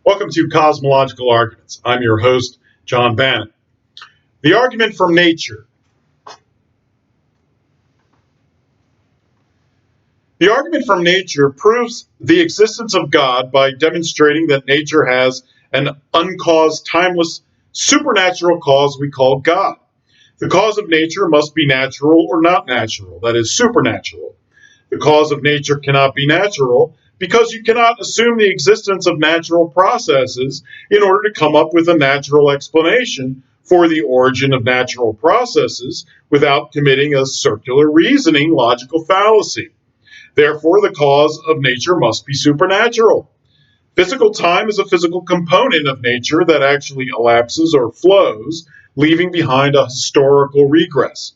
Welcome to Cosmological Arguments. I'm your host, John Bannan. The argument from nature. The argument from nature proves the existence of God by demonstrating that nature has an uncaused, timeless, supernatural cause we call God. The cause of nature must be natural or not natural, that is, supernatural. The cause of nature cannot be natural because you cannot assume the existence of natural processes in order to come up with a natural explanation for the origin of natural processes without committing a circular reasoning logical fallacy. Therefore, the cause of nature must be supernatural. Physical time is a physical component of nature that actually elapses or flows, leaving behind a historical regress.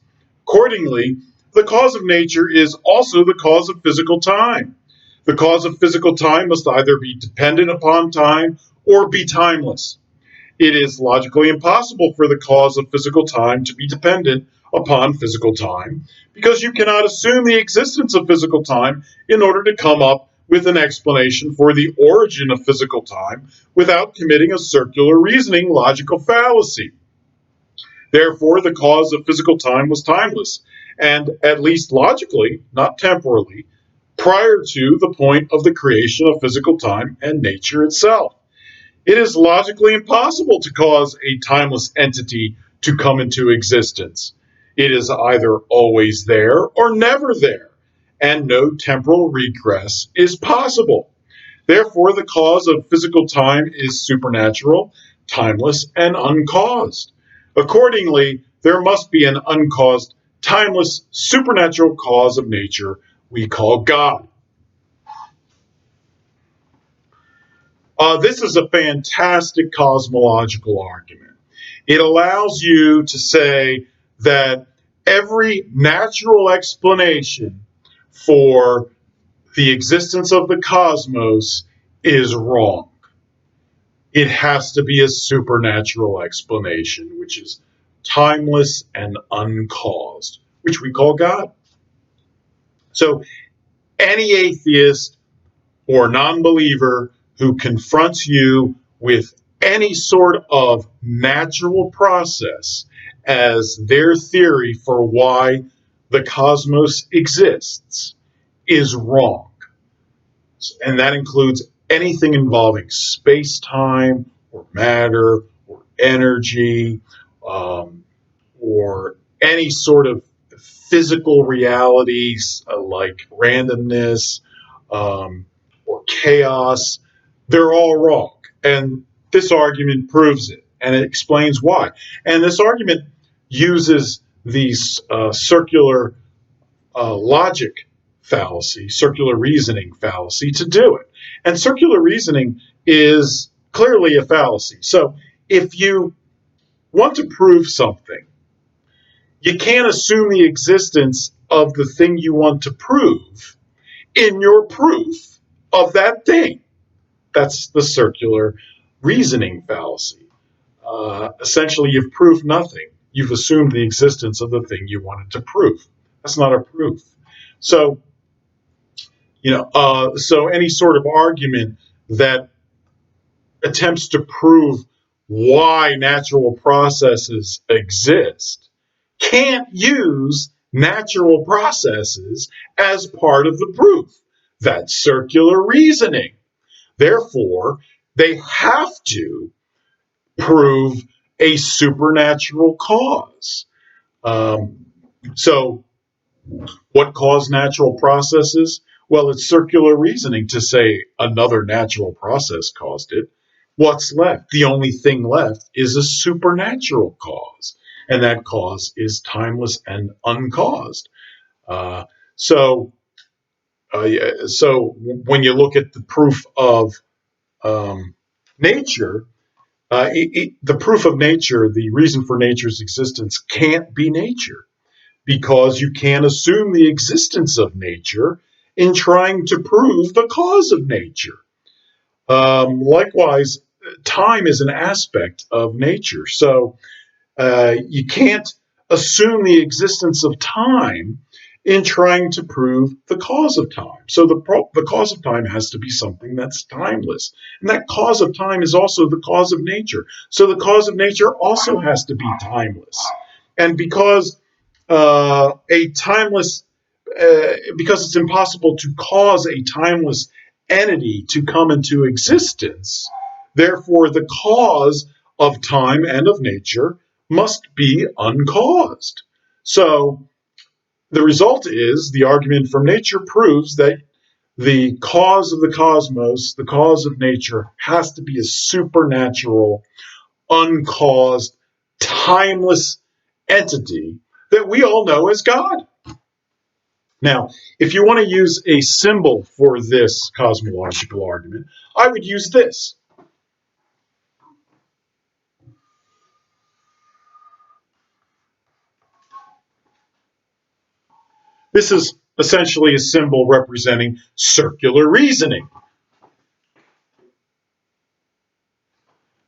Accordingly, the cause of nature is also the cause of physical time. The cause of physical time must either be dependent upon time or be timeless. It is logically impossible for the cause of physical time to be dependent upon physical time because you cannot assume the existence of physical time in order to come up with an explanation for the origin of physical time without committing a circular reasoning logical fallacy. Therefore, the cause of physical time was timeless, and at least logically, not temporally, prior to the point of the creation of physical time and nature itself. It is logically impossible to cause a timeless entity to come into existence. It is either always there or never there, and no temporal regress is possible. Therefore, the cause of physical time is supernatural, timeless, and uncaused. Accordingly, there must be an uncaused, timeless, supernatural cause of nature we call God. This is a fantastic cosmological argument. It allows you to say that every natural explanation for the existence of the cosmos is wrong. It has to be a supernatural explanation, which is timeless and uncaused, which we call God. So any atheist or non-believer who confronts you with any sort of natural process as their theory for why the cosmos exists is wrong. And that includes anything involving space-time or matter or energy or any sort of physical realities like randomness or chaos. They're all wrong. And this argument proves it, and it explains why. And this argument uses these circular logic fallacy, circular reasoning fallacy to do it. And circular reasoning is clearly a fallacy. So if you want to prove something, you can't assume the existence of the thing you want to prove in your proof of that thing. That's the circular reasoning fallacy. Essentially, you've proved nothing. You've assumed the existence of the thing you wanted to prove. That's not a proof. So, so any sort of argument that attempts to prove why natural processes exist can't use natural processes as part of the proof. That's circular reasoning. Therefore, they have to prove a supernatural cause. So, what caused natural processes? Well, it's circular reasoning to say another natural process caused it. What's left? The only thing left is a supernatural cause, and that cause is timeless and uncaused. Uh, so, so when you look at the proof of nature, the proof of nature, the reason for nature's existence can't be nature because you can't assume the existence of nature in trying to prove the cause of nature. Likewise, time is an aspect of nature. So you can't assume the existence of time in trying to prove the cause of time. So the cause of time has to be something that's timeless. And that cause of time is also the cause of nature. So the cause of nature also has to be timeless. And because a timeless, because it's impossible to cause a timeless entity to come into existence, therefore the cause of time and of nature must be uncaused. So the result is the argument from nature proves that the cause of the cosmos, the cause of nature, has to be a supernatural, uncaused, timeless entity that we all know as God. Now, if you want to use a symbol for this cosmological argument, I would use this. This is essentially a symbol representing circular reasoning.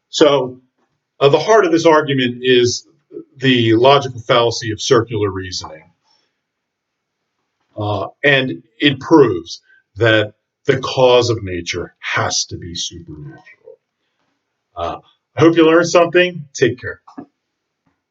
So, the heart of this argument is the logical fallacy of circular reasoning. And it proves that the cause of nature has to be supernatural. I hope you learned something. Take care.